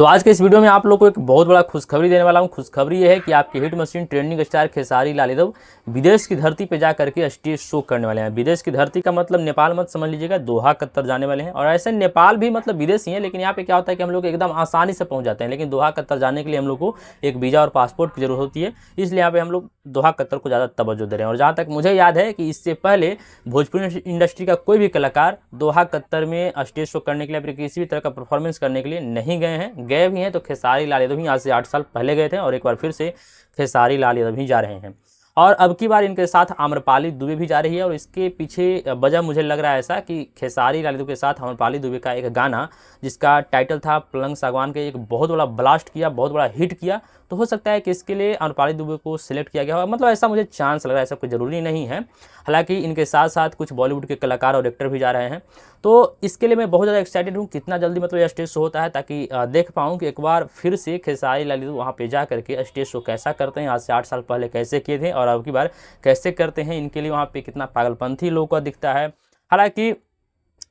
तो आज के इस वीडियो में आप लोग को एक बहुत बड़ा खुशखबरी देने वाला हूं। खुशखबरी ये है कि आपके hit machine trending star Khesari Lal Yadav विदेश की धरती पे जा करके स्टेज शो करने वाले हैं। विदेश की धरती का मतलब नेपाल मत समझ लीजिएगा, दोहा कतर जाने वाले हैं। और ऐसे नेपाल भी मतलब विदेश ही है, लेकिन यहाँ पे क्या होता है कि हम लोग एकदम आसानी से पहुँच जाते हैं, लेकिन दोहा कतर जाने के लिए हम लोग को एक वीज़ा और पासपोर्ट की जरूरत होती है। इसलिए यहाँ पे हम लोग दोहा कतर को ज़्यादा तवज्जो दे रहे हैं। और जहाँ तक मुझे याद है कि इससे पहले भोजपुरी इंडस्ट्री का कोई भी कलाकार दोहा कतर में स्टेज शो करने के लिए फिर किसी भी तरह का परफॉर्मेंस करने के लिए नहीं गए हैं। गए भी हैं तो खेसारी लाल यादव ही आज से 8 साल पहले गए थे, और एक बार फिर से खेसारी लाल यादव ही जा रहे हैं। और अब की बार इनके साथ आम्रपाली दुबे भी जा रही है। और इसके पीछे वजह मुझे लग रहा है ऐसा कि खेसारी लाल यादव के साथ आम्रपाली दुबे का एक गाना जिसका टाइटल था पलंग सागवान के, एक बहुत बड़ा ब्लास्ट किया, बहुत बड़ा हिट किया। तो हो सकता है कि इसके लिए आम्रपाली दुबे को सिलेक्ट किया गया होगा, मतलब ऐसा मुझे चांस लग रहा है, ऐसा कोई ज़रूरी नहीं है। हालांकि इनके साथ साथ कुछ बॉलीवुड के कलाकार और एक्टर भी जा रहे हैं। तो इसके लिए मैं बहुत ज़्यादा एक्साइटेड हूँ कितना जल्दी मतलब यह स्टेज शो होता है, ताकि देख पाऊँ कि एक बार फिर से खेसारी लाल यादव वहाँ पे जा करके स्टेज शो कैसा करते हैं, आज से 8 साल पहले कैसे किए थे और अब की बार कैसे करते हैं। इनके लिए वहाँ पे कितना पागलपंथी लोगों का दिखता है। हालांकि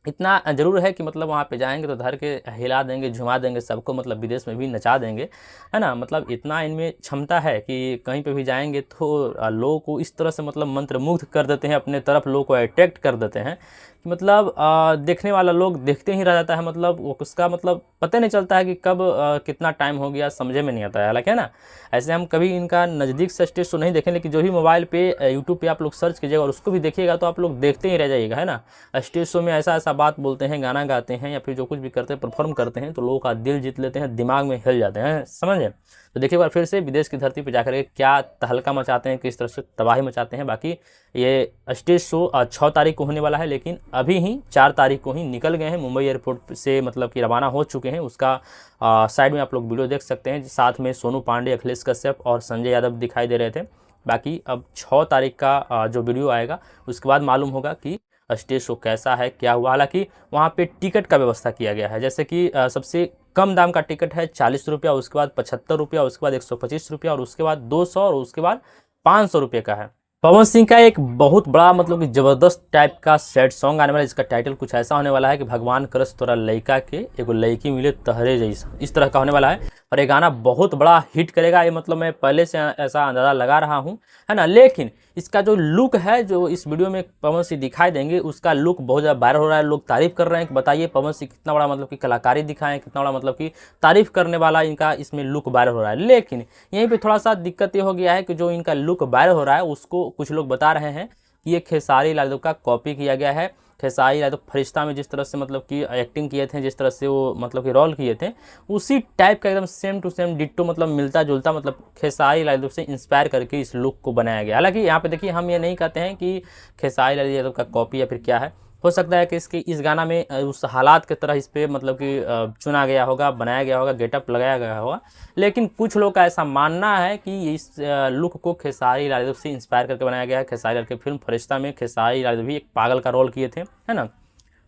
इतना ज़रूर है कि मतलब वहाँ पे जाएंगे तो धर के हिला देंगे, झुमा देंगे सबको, मतलब विदेश में भी नचा देंगे, है ना। मतलब इतना इनमें क्षमता है कि कहीं पे भी जाएंगे तो लोगों को इस तरह से मतलब मंत्रमुग्ध कर देते हैं, अपने तरफ लोगों को अट्रैक्ट कर देते हैं कि मतलब देखने वाला लोग देखते ही रह जाता है। मतलब वो उसका मतलब पता नहीं चलता है कि कब कितना टाइम हो गया, समझे में नहीं आता है। हालांकि है ना, ऐसे हम कभी इनका नज़दीक से स्टेज शो नहीं देखें, लेकिन जो भी मोबाइल पे यूट्यूब पे आप लोग सर्च कीजिएगा और उसको भी देखिएगा तो आप लोग देखते ही रह जाइएगा, है ना। स्टेज शो में ऐसा ऐसा बात बोलते हैं, गाना गाते हैं या फिर जो कुछ भी करते हैं, परफॉर्म करते हैं, तो लोगों का दिल जीत लेते हैं, दिमाग में हिल जाते हैं, समझे। तो देखिए बार फिर से विदेश की धरती पर जाकर के क्या तहलका मचाते हैं, किस तरह से तबाही मचाते हैं। बाकी ये स्टेज शो 6 तारीख को होने वाला है, लेकिन अभी ही 4 तारीख को ही निकल गए हैं मुंबई एयरपोर्ट से, मतलब कि रवाना हो चुके हैं। उसका साइड में आप लोग वीडियो देख सकते हैं, साथ में सोनू पांडे, अखिलेश कश्यप और संजय यादव दिखाई दे रहे थे। बाकी अब 6 तारीख का जो वीडियो आएगा उसके बाद मालूम होगा कि स्टेज शो कैसा है, क्या हुआ। हालांकि वहाँ पे टिकट का व्यवस्था किया गया है, जैसे कि सबसे कम दाम का टिकट है 40 रुपया, उसके बाद 75 रुपया, उसके बाद 125 रुपया, और उसके बाद 200 और उसके बाद 500 रुपये का है। पवन सिंह का एक बहुत बड़ा मतलब कि ज़बरदस्त टाइप का सैड सॉन्ग आने वाला है, जिसका टाइटल कुछ ऐसा होने वाला है कि भगवान करस तोरा लइका के एगो लइकी मिले तहरे जैसा, इस तरह का होने वाला है। और ये गाना बहुत बड़ा हिट करेगा, ये मतलब मैं पहले से ऐसा अंदाज़ा लगा रहा हूँ, है ना। लेकिन इसका जो लुक है, जो इस वीडियो में पवन सिंह दिखाई देंगे, उसका लुक बहुत ज़्यादा वायरल हो रहा है। लोग तारीफ़ कर रहे हैं कि बताइए पवन सिंह कितना बड़ा मतलब कि कलाकारी दिखाएं, कितना बड़ा मतलब कि तारीफ़ करने वाला इनका इसमें लुक वायरल हो रहा है। लेकिन यहीं पे थोड़ा सा दिक्कत ये हो गया है कि जो इनका लुक वायरल हो रहा है उसको कुछ लोग बता रहे हैं कि ये खेसारी लाल यादव का कॉपी किया गया है। खेसारी यादव फरिश्ता में जिस तरह से मतलब कि एक्टिंग किए थे, जिस तरह से वो मतलब कि रोल किए थे, उसी टाइप का एकदम सेम टू सेम डिट्टो, मतलब मिलता जुलता, मतलब खेसारी लाल यादव से इंस्पायर करके इस लुक को बनाया गया। हालांकि यहाँ पे देखिए हम ये नहीं कहते हैं कि खेसारी लाल यादव का कॉपी या फिर क्या है। हो सकता है कि इसके इस गाना में उस हालात के तरह इस पर मतलब कि चुना गया होगा, बनाया गया होगा, गेटअप लगाया गया होगा। लेकिन कुछ लोग का ऐसा मानना है कि इस लुक को खेसारी लाल यादव से इंस्पायर करके बनाया गया है। खेसारी लाल की फिल्म फरिश्ता में खेसारी लाल यादव भी एक पागल का रोल किए थे, है ना।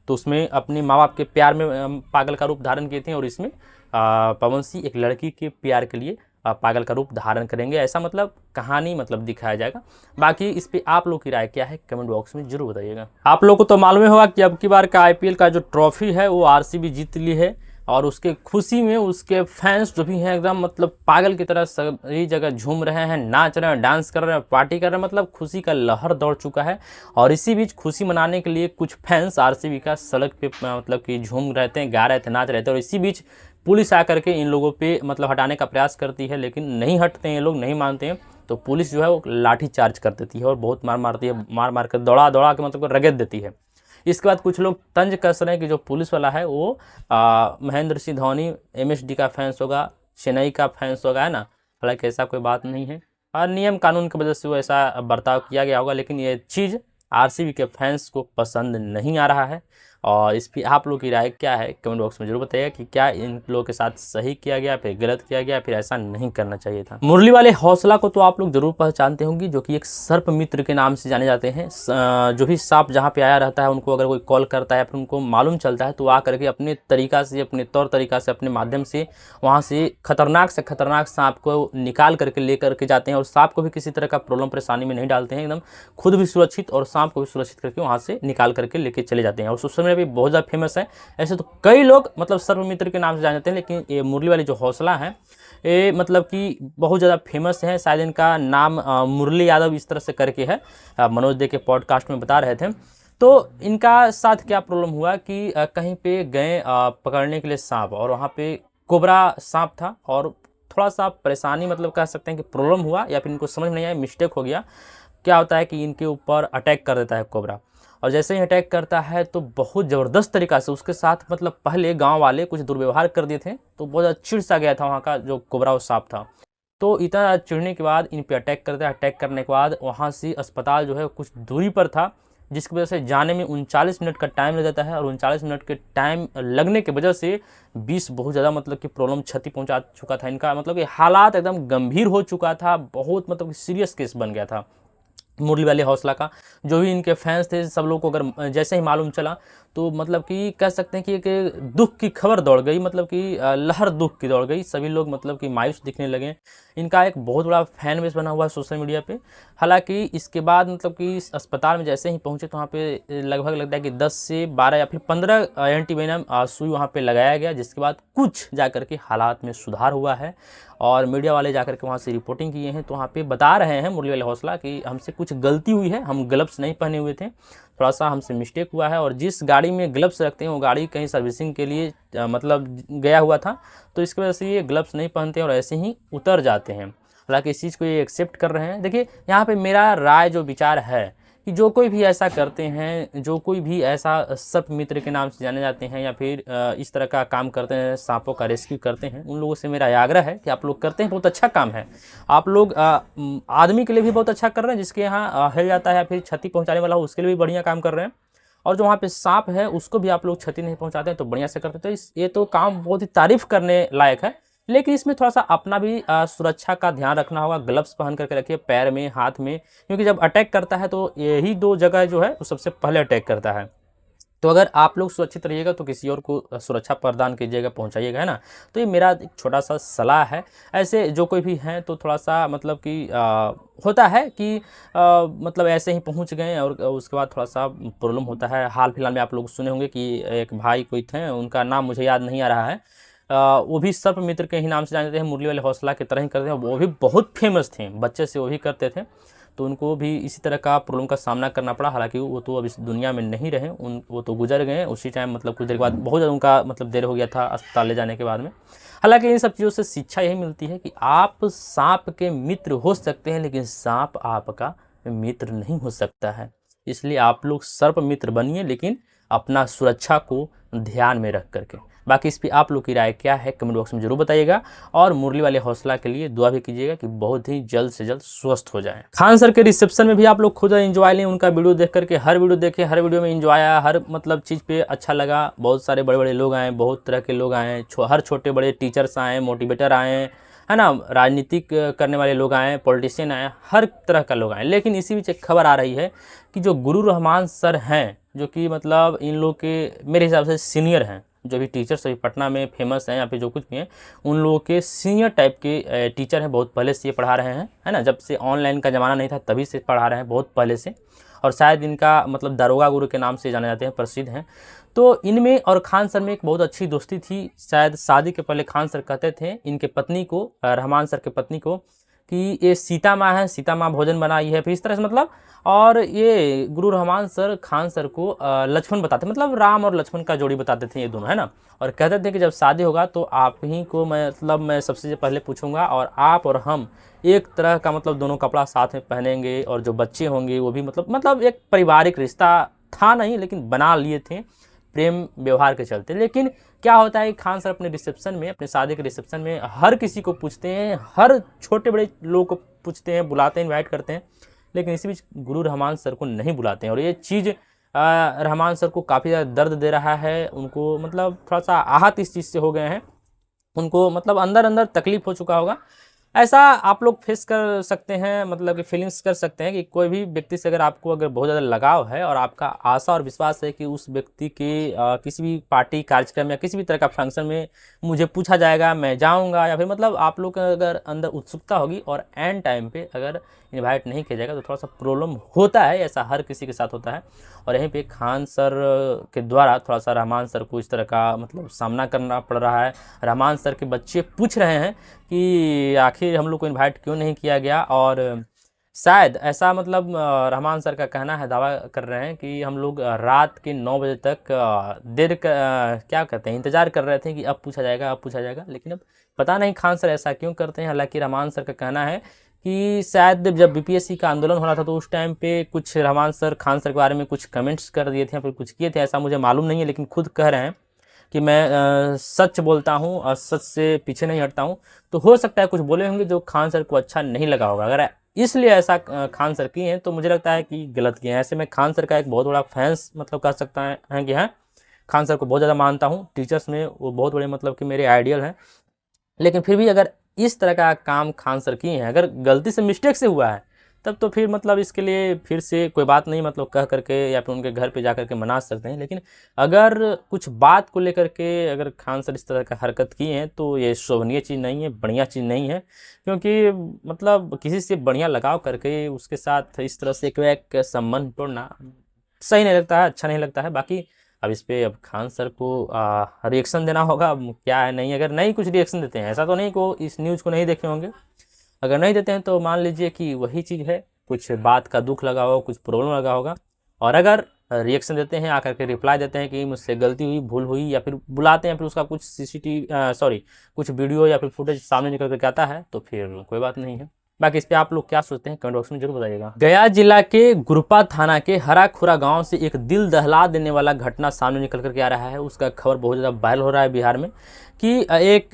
तो उसमें अपने माँ बाप के प्यार में पागल का रूप धारण किए थे, और इसमें पवन सिंह एक लड़की के प्यार के लिए पागल का रूप धारण करेंगे, ऐसा मतलब कहानी मतलब दिखाया जाएगा। बाकी इस पे आप लोग की राय क्या है कमेंट बॉक्स में जरूर बताइएगा। आप लोग को तो मालूम होगा कि अब की बार का आईपीएल का जो ट्रॉफी है वो आरसीबी जीत ली है, और उसके खुशी में उसके फैंस जो भी हैं एकदम मतलब पागल की तरह सभी जगह झूम रहे हैं, नाच रहे हैं, डांस कर रहे हैं, पार्टी कर रहे हैं, मतलब खुशी का लहर दौड़ चुका है। और इसी बीच खुशी मनाने के लिए कुछ फैंस आरसीबी का सड़क पे मतलब कि झूम रहे थे, गा रहे थे, नाच रहे थे। और इसी बीच पुलिस आकर के इन लोगों पे मतलब हटाने का प्रयास करती है, लेकिन नहीं हटते हैं ये लोग, नहीं मानते हैं। तो पुलिस जो है वो लाठी चार्ज कर देती है और बहुत मार मारती है, मार मार कर दौड़ा दौड़ा के मतलब रगड़ देती है। इसके बाद कुछ लोग तंज कस रहे हैं कि जो पुलिस वाला है वो महेंद्र सिंह धोनी, एमएसडी का फैंस होगा, चेन्नई का फैंस होगा, है ना। हालांकि ऐसा कोई बात नहीं है, और नियम कानून की वजह से वो ऐसा बर्ताव किया गया होगा। लेकिन ये चीज़ आरसीबी के फैंस को पसंद नहीं आ रहा है। और इस पर आप लोग की राय क्या है कमेंट बॉक्स में जरूर बताइए कि क्या इन लोगों के साथ सही किया गया, फिर गलत किया गया, फिर ऐसा नहीं करना चाहिए था। मुरली वाले हौसला को तो आप लोग जरूर पहचानते होंगे, जो कि एक सर्प मित्र के नाम से जाने जाते हैं। जो भी सांप जहाँ पे आया रहता है उनको अगर कोई कॉल करता है, फिर उनको मालूम चलता है, तो आ करके अपने तरीका से, अपने तौर तरीका से, अपने माध्यम से वहाँ से खतरनाक सांप को निकाल करके ले करके जाते हैं। और सांप को भी किसी तरह का प्रॉब्लम परेशानी में नहीं डालते हैं, एकदम खुद भी सुरक्षित और सांप को भी सुरक्षित करके वहाँ से निकाल करके लेके चले जाते हैं। और सोशल में भी बहुत ज़्यादा फेमस है। ऐसे तो कई लोग मतलब सर्वमित्र के नाम से जाने जाते हैं, लेकिन ये मुरली वाली जो हौसला है ये मतलब कि बहुत ज़्यादा फेमस है। शायद इनका नाम मुरली यादव इस तरह से करके है, मनोज दे के पॉडकास्ट में बता रहे थे। तो इनका साथ क्या प्रॉब्लम हुआ कि कहीं पे गए पकड़ने के लिए सांप, और वहाँ पे कोबरा सांप था, और थोड़ा सा परेशानी मतलब कह सकते हैं कि प्रॉब्लम हुआ, या फिर इनको समझ नहीं आया, मिस्टेक हो गया। क्या होता है कि इनके ऊपर अटैक कर देता है कोबरा, और जैसे ही अटैक करता है तो बहुत ज़बरदस्त तरीक़ा से उसके साथ मतलब पहले गांव वाले कुछ दुर्व्यवहार कर दिए थे, तो बहुत ज़्यादा चिढ़ सा गया था वहाँ का जो कोबरा और सांप था। तो इतना चिढ़ने के बाद इन पे अटैक करता है। अटैक करने के बाद वहाँ से अस्पताल जो है कुछ दूरी पर था, जिसकी वजह से जाने में 39 मिनट का टाइम लग जाता है, और 39 मिनट के टाइम लगने की वजह से 20 बहुत ज़्यादा मतलब कि प्रॉब्लम क्षति पहुंचा चुका था इनका, मतलब कि हालात एकदम गंभीर हो चुका था, बहुत मतलब कि सीरियस केस बन गया था मुरली वाले हौसला का। जो भी इनके फैंस थे सब लोग को अगर जैसे ही मालूम चला तो मतलब कि कह सकते हैं कि एक दुख की खबर दौड़ गई, मतलब कि लहर दुख की दौड़ गई। सभी लोग मतलब कि मायूस दिखने लगे। इनका एक बहुत बड़ा फैन बेस बना हुआ है सोशल मीडिया पे। हालांकि इसके बाद मतलब कि इस अस्पताल में जैसे ही पहुंचे तो वहाँ पे लगभग लगता है कि 10 से 12 या फिर 15 एंटीवेनम सुई वहाँ पे लगाया गया, जिसके बाद कुछ जाकर के हालात में सुधार हुआ है। और मीडिया वाले जाकर के वहाँ से रिपोर्टिंग किए हैं, तो वहाँ पे बता रहे हैं मुरली वाले हौसला कि हमसे कुछ गलती हुई है, हम ग्लव्स नहीं पहने हुए थे, थोड़ा सा हमसे मिस्टेक हुआ है। और जिस गाड़ी में ग्लव्स रखते हैं वो गाड़ी कहीं सर्विसिंग के लिए मतलब गया हुआ था, तो इसकी वजह से ये ग्लव्स नहीं पहनते और ऐसे ही उतर जाते हैं। हालांकि इस चीज़ को ये एक्सेप्ट कर रहे हैं। देखिए यहाँ पे मेरा राय जो विचार है कि जो कोई भी ऐसा करते हैं, जो कोई भी ऐसा सर्प मित्र के नाम से जाने जाते हैं, या फिर इस तरह का काम करते हैं, सांपों का रेस्क्यू करते हैं, उन लोगों से मेरा आग्रह है कि आप लोग करते हैं, बहुत अच्छा काम है। आप लोग आदमी के लिए भी बहुत अच्छा कर रहे हैं, जिसके यहाँ हिल जाता है या फिर क्षति पहुँचाने वाला हो उसके लिए भी बढ़िया काम कर रहे हैं। और जो वहाँ पे सांप है उसको भी आप लोग क्षति नहीं पहुँचाते हैं, तो बढ़िया से करते हैं। तो ये तो काम बहुत ही तारीफ़ करने लायक है, लेकिन इसमें थोड़ा सा अपना भी सुरक्षा का ध्यान रखना होगा। ग्लव्स पहन करके रखिए पैर में, हाथ में, क्योंकि जब अटैक करता है तो यही 2 जगह जो है वो सबसे पहले अटैक करता है। तो अगर आप लोग सुरक्षित रहिएगा तो किसी और को सुरक्षा प्रदान कीजिएगा, पहुंचाइएगा, है ना। तो ये मेरा एक छोटा सा सलाह है। ऐसे जो कोई भी हैं तो थोड़ा सा मतलब कि होता है कि मतलब ऐसे ही पहुंच गए और उसके बाद थोड़ा सा प्रॉब्लम होता है। हाल फिलहाल में आप लोग सुने होंगे कि एक भाई कोई थे, उनका नाम मुझे याद नहीं आ रहा है, वो भी सर्प मित्र के ही नाम से जानते हैं, मुरली वाले हौसला की तरह ही करते हैं। वो भी बहुत फेमस थे, बच्चे से वो भी करते थे, तो उनको भी इसी तरह का प्रॉब्लम का सामना करना पड़ा। हालांकि वो तो अब इस दुनिया में नहीं रहे, वो तो गुजर गए उसी टाइम, मतलब कुछ देर के बाद, बहुत ज़्यादा उनका मतलब देर हो गया था अस्पताल ले जाने के बाद में। हालांकि इन सब चीज़ों से शिक्षा यही मिलती है कि आप सांप के मित्र हो सकते हैं, लेकिन सांप आपका मित्र नहीं हो सकता है। इसलिए आप लोग सर्प मित्र बनिए, लेकिन अपना सुरक्षा को ध्यान में रख करके। बाकी इस पर आप लोग की राय क्या है कमेंट बॉक्स में जरूर बताइएगा, और मुरली वाले हौसला के लिए दुआ भी कीजिएगा कि बहुत ही जल्द से जल्द स्वस्थ हो जाएं। खान सर के रिसेप्शन में भी आप लोग खुद एंजॉय लें, उनका वीडियो देख करके। हर वीडियो देखें, हर वीडियो में एंजॉय आया, हर मतलब चीज़ पे अच्छा लगा। बहुत सारे बड़े बड़े लोग आए, बहुत तरह के लोग आए, हर छोटे बड़े टीचर्स आए, मोटिवेटर आए, है ना, राजनीतिक करने वाले लोग आए, पॉलिटिशियन आए, हर तरह का लोग आए। लेकिन इसी बीच एक खबर आ रही है कि जो गुरु रहमान सर हैं, जो कि मतलब इन लोग के मेरे हिसाब से सीनियर हैं, जो भी टीचर्स अभी पटना में फेमस हैं या फिर जो कुछ भी हैं, उन लोगों के सीनियर टाइप के टीचर हैं। बहुत पहले से ये पढ़ा रहे हैं, है ना, जब से ऑनलाइन का ज़माना नहीं था तभी से पढ़ा रहे हैं, बहुत पहले से। और शायद इनका मतलब दारोगा गुरु के नाम से जाने जाते हैं, प्रसिद्ध हैं। तो इनमें और खान सर में एक बहुत अच्छी दोस्ती थी। शायद शादी के पहले खान सर कहते थे इनके पत्नी को, रहमान सर के पत्नी को, कि ये सीता माँ है, सीता माँ भोजन बनाई है, फिर इस तरह से मतलब। और ये गुरु रहमान सर खान सर को लक्ष्मण बताते, मतलब राम और लक्ष्मण का जोड़ी बताते थे ये दोनों, है ना। और कहते थे कि जब शादी होगा तो आप ही को मतलब मैं सबसे पहले पूछूंगा, और आप और हम एक तरह का मतलब दोनों कपड़ा साथ में पहनेंगे, और जो बच्चे होंगे वो भी मतलब एक पारिवारिक रिश्ता था नहीं, लेकिन बना लिए थे प्रेम व्यवहार के चलते। लेकिन क्या होता है, खान सर अपने रिसेप्शन में, अपने शादी के रिसेप्शन में हर किसी को पूछते हैं, हर छोटे बड़े लोगों को पूछते हैं, बुलाते हैं, इनवाइट करते हैं, लेकिन इसी बीच गुरु रहमान सर को नहीं बुलाते हैं। और ये चीज़ रहमान सर को काफ़ी ज़्यादा दर्द दे रहा है। उनको मतलब थोड़ा सा आहत इस चीज़ से हो गए हैं, उनको मतलब अंदर अंदर तकलीफ हो चुका होगा। ऐसा आप लोग फेस कर सकते हैं, मतलब कि फीलिंग्स कर सकते हैं कि कोई भी व्यक्ति से अगर आपको अगर बहुत ज़्यादा लगाव है और आपका आशा और विश्वास है कि उस व्यक्ति के किसी भी पार्टी कार्यक्रम या किसी भी तरह का फंक्शन में मुझे पूछा जाएगा, मैं जाऊंगा, या फिर मतलब आप लोग का अगर अंदर उत्सुकता होगी और एंड टाइम पे अगर इनवाइट नहीं किया जाएगा तो थोड़ा सा प्रॉब्लम होता है, ऐसा हर किसी के साथ होता है। और यहीं पे खान सर के द्वारा थोड़ा सा रहमान सर को इस तरह का मतलब सामना करना पड़ रहा है। रहमान सर के बच्चे पूछ रहे हैं कि आखिर हम लोग को इनवाइट क्यों नहीं किया गया, और शायद ऐसा मतलब रहमान सर का कहना है, दावा कर रहे हैं कि हम लोग रात के 9 बजे तक क्या कहते हैं, इंतज़ार कर रहे थे कि अब पूछा जाएगा, अब पूछा जाएगा, लेकिन अब पता नहीं खान सर ऐसा क्यों करते हैं। हालांकि रहमान सर का कहना है कि शायद जब बीपीएससी का आंदोलन हो रहा था तो उस टाइम पे कुछ रहमान सर खान सर के बारे में कुछ कमेंट्स कर दिए थे या फिर कुछ किए थे, ऐसा मुझे मालूम नहीं है, लेकिन खुद कह रहे हैं कि मैं सच बोलता हूँ और सच से पीछे नहीं हटता हूँ। तो हो सकता है कुछ बोले होंगे जो खान सर को अच्छा नहीं लगा होगा, अगर इसलिए ऐसा खान सर किए हैं तो मुझे लगता है कि गलत किए हैं। ऐसे में खान सर का एक बहुत बड़ा फैंस मतलब कह सकता है कि हैं, खान सर को बहुत ज़्यादा मानता हूँ, टीचर्स में वो बहुत बड़े मतलब कि मेरे आइडियल हैं। लेकिन फिर भी अगर इस तरह का काम खान सर किए हैं, अगर गलती से मिस्टेक से हुआ है तब तो फिर मतलब इसके लिए फिर से कोई बात नहीं, मतलब कह करके या फिर उनके घर पे जा करके मना सकते हैं। लेकिन अगर कुछ बात को लेकर के अगर खान सर इस तरह का हरकत किए हैं तो ये शोभनीय चीज़ नहीं है, बढ़िया चीज़ नहीं है, क्योंकि मतलब किसी से बढ़िया लगाव करके उसके साथ इस तरह से एक संबंध तोड़ना सही नहीं लगता है, अच्छा नहीं लगता है। बाकी अब इस पे अब खान सर को रिएक्शन देना होगा, अब क्या है नहीं, अगर नहीं कुछ रिएक्शन देते हैं, ऐसा तो नहीं को इस न्यूज़ को नहीं देखे होंगे, अगर नहीं देते हैं तो मान लीजिए कि वही चीज़ है, कुछ बात का दुख लगा होगा, कुछ प्रॉब्लम लगा होगा। और अगर रिएक्शन देते हैं, आकर के रिप्लाई देते हैं कि मुझसे गलती हुई, भूल हुई, या फिर बुलाते हैं फिर उसका कुछ कुछ वीडियो या फिर फुटेज सामने निकल करके आता है तो फिर कोई बात नहीं है। बाकी इस पे आप लोग क्या सोचते हैं कमेंट बॉक्स में जरूर बताइएगा। गया जिला के गुरपा थाना के हरा खुरा गांव से एक दिल दहला देने वाला घटना सामने निकल करके आ रहा है। उसका खबर बहुत ज़्यादा वायरल हो रहा है बिहार में कि एक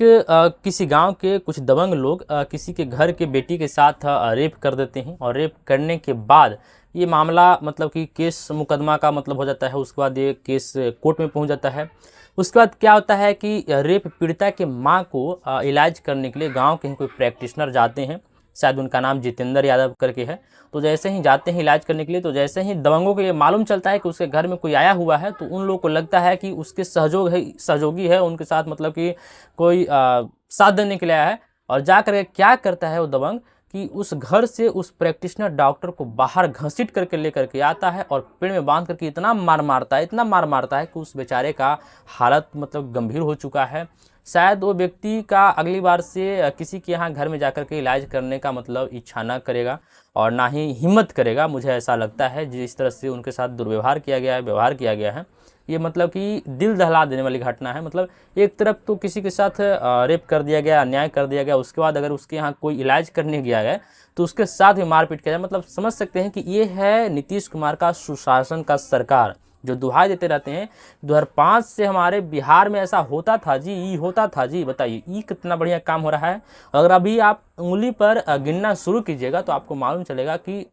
किसी गांव के कुछ दबंग लोग किसी के घर के बेटी के साथ रेप कर देते हैं, और रेप करने के बाद ये मामला मतलब कि केस मुकदमा का मतलब हो जाता है। उसके बाद ये केस कोर्ट में पहुंच जाता है। उसके बाद क्या होता है कि रेप पीड़िता के माँ को इलाज करने के लिए गांव के ही कोई प्रैक्टिशनर जाते हैं, शायद उनका नाम जितेंद्र यादव करके है। तो जैसे ही जाते हैं इलाज करने के लिए, तो जैसे ही दबंगों को ये मालूम चलता है कि उसके घर में कोई आया हुआ है, तो उन लोगों को लगता है कि उसके सहयोगी है उनके साथ, मतलब कि कोई साथ देने के लिए आया है। और जा कर क्या करता है वो दबंग कि उस घर से उस प्रैक्टिशनर डॉक्टर को बाहर घसीट करके लेकर के आता है और पेड़ में बांध करके इतना मार मारता है, इतना मार मारता है कि उस बेचारे का हालत मतलब गंभीर हो चुका है। शायद वो व्यक्ति का अगली बार से किसी के यहाँ घर में जाकर के इलाज करने का मतलब इच्छा ना करेगा और ना ही हिम्मत करेगा, मुझे ऐसा लगता है। जिस तरह से उनके साथ दुर्व्यवहार किया गया है, व्यवहार किया गया है, ये मतलब कि दिल दहला देने वाली घटना है। मतलब एक तरफ तो किसी के साथ रेप कर दिया गया, अन्याय कर दिया गया, उसके बाद अगर उसके यहाँ कोई इलाज करने गया है तो उसके साथ भी मारपीट किया जाए। मतलब समझ सकते हैं कि ये है नीतीश कुमार का सुशासन का सरकार, जो दुहाई देते रहते हैं 2005 से हमारे बिहार में ऐसा होता था जी, ये होता था जी। बताइए ये कितना बढ़िया काम हो रहा है। अगर अभी आप उंगली पर गिनना शुरू कीजिएगा तो आपको मालूम चलेगा कि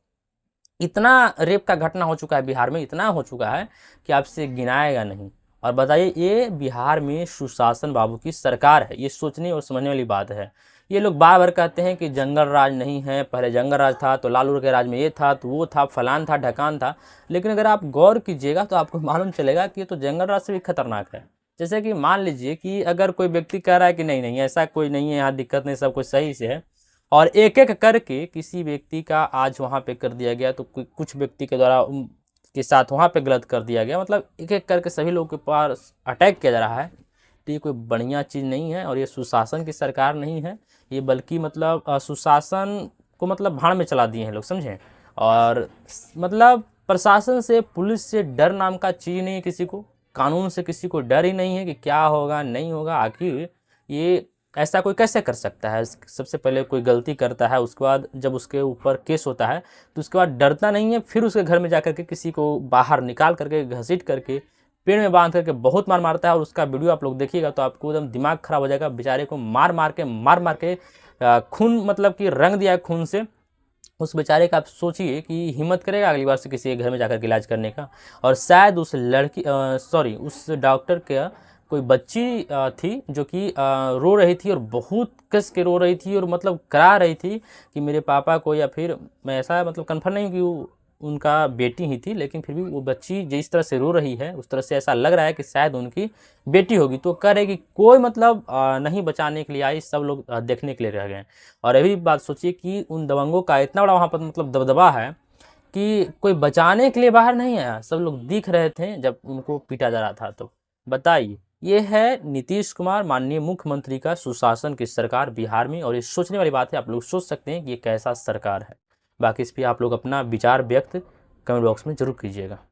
इतना रेप का घटना हो चुका है बिहार में, इतना हो चुका है कि आपसे गिनाएगा नहीं। और बताइए ये बिहार में सुशासन बाबू की सरकार है, ये सोचने और समझने वाली बात है। ये लोग बार बार कहते हैं कि जंगल राज नहीं है, पहले जंगल राज था तो लालू के राज में ये था तो वो था, फलान था ढकान था। लेकिन अगर आप गौर कीजिएगा तो आपको मालूम चलेगा कि ये तो जंगल राज से भी खतरनाक है। जैसे कि मान लीजिए कि अगर कोई व्यक्ति कह रहा है कि नहीं नहीं ऐसा कोई नहीं है, यहाँ दिक्कत नहीं, सब कुछ सही से है, और एक एक करके किसी व्यक्ति का आज वहाँ पे कर दिया गया तो कुछ व्यक्ति के द्वारा के साथ वहाँ पे गलत कर दिया गया, मतलब एक एक करके सभी लोगों के पास अटैक किया जा रहा है। तो ये कोई बढ़िया चीज़ नहीं है और ये सुशासन की सरकार नहीं है, ये बल्कि मतलब सुशासन को मतलब भाड़ में चला दिए हैं लोग, समझें। और मतलब प्रशासन से, पुलिस से डर नाम का चीज़ नहीं है किसी को, कानून से किसी को डर ही नहीं है कि क्या होगा नहीं होगा। आखिर ये ऐसा कोई कैसे कर सकता है? सबसे पहले कोई गलती करता है, उसके बाद जब उसके ऊपर केस होता है तो उसके बाद डरता नहीं है, फिर उसके घर में जा करके किसी को बाहर निकाल करके घसीट करके पेड़ में बांध करके बहुत मार मारता है। और उसका वीडियो आप लोग देखिएगा तो आपको एकदम दिमाग खराब हो जाएगा। बेचारे को मार मार के खून मतलब कि रंग दिया है खून से उस बेचारे का। आप सोचिए कि हिम्मत करेगा अगली बार से किसी के घर में जाकर के इलाज करने का। और शायद उस उस डॉक्टर का कोई बच्ची थी जो कि रो रही थी और बहुत कस के रो रही थी और मतलब करा रही थी कि मेरे पापा को, या फिर मैं ऐसा मतलब कन्फर्म नहीं हूँ कि वो उनका बेटी ही थी, लेकिन फिर भी वो बच्ची जिस तरह से रो रही है उस तरह से ऐसा लग रहा है कि शायद उनकी बेटी होगी। तो कह रहे कि कोई मतलब नहीं बचाने के लिए आई, सब लोग देखने के लिए रह गए। और अभी बात सोचिए कि उन दबंगों का इतना बड़ा वहाँ पर मतलब दबदबा है कि कोई बचाने के लिए बाहर नहीं आया, सब लोग दिख रहे थे जब उनको पीटा जा रहा था। तो बताइए, ये है नीतीश कुमार माननीय मुख्यमंत्री का सुशासन की सरकार बिहार में। और ये सोचने वाली बात है, आप लोग सोच सकते हैं कि ये कैसा सरकार है। बाकी इस पर आप लोग अपना विचार व्यक्त कमेंट बॉक्स में जरूर कीजिएगा।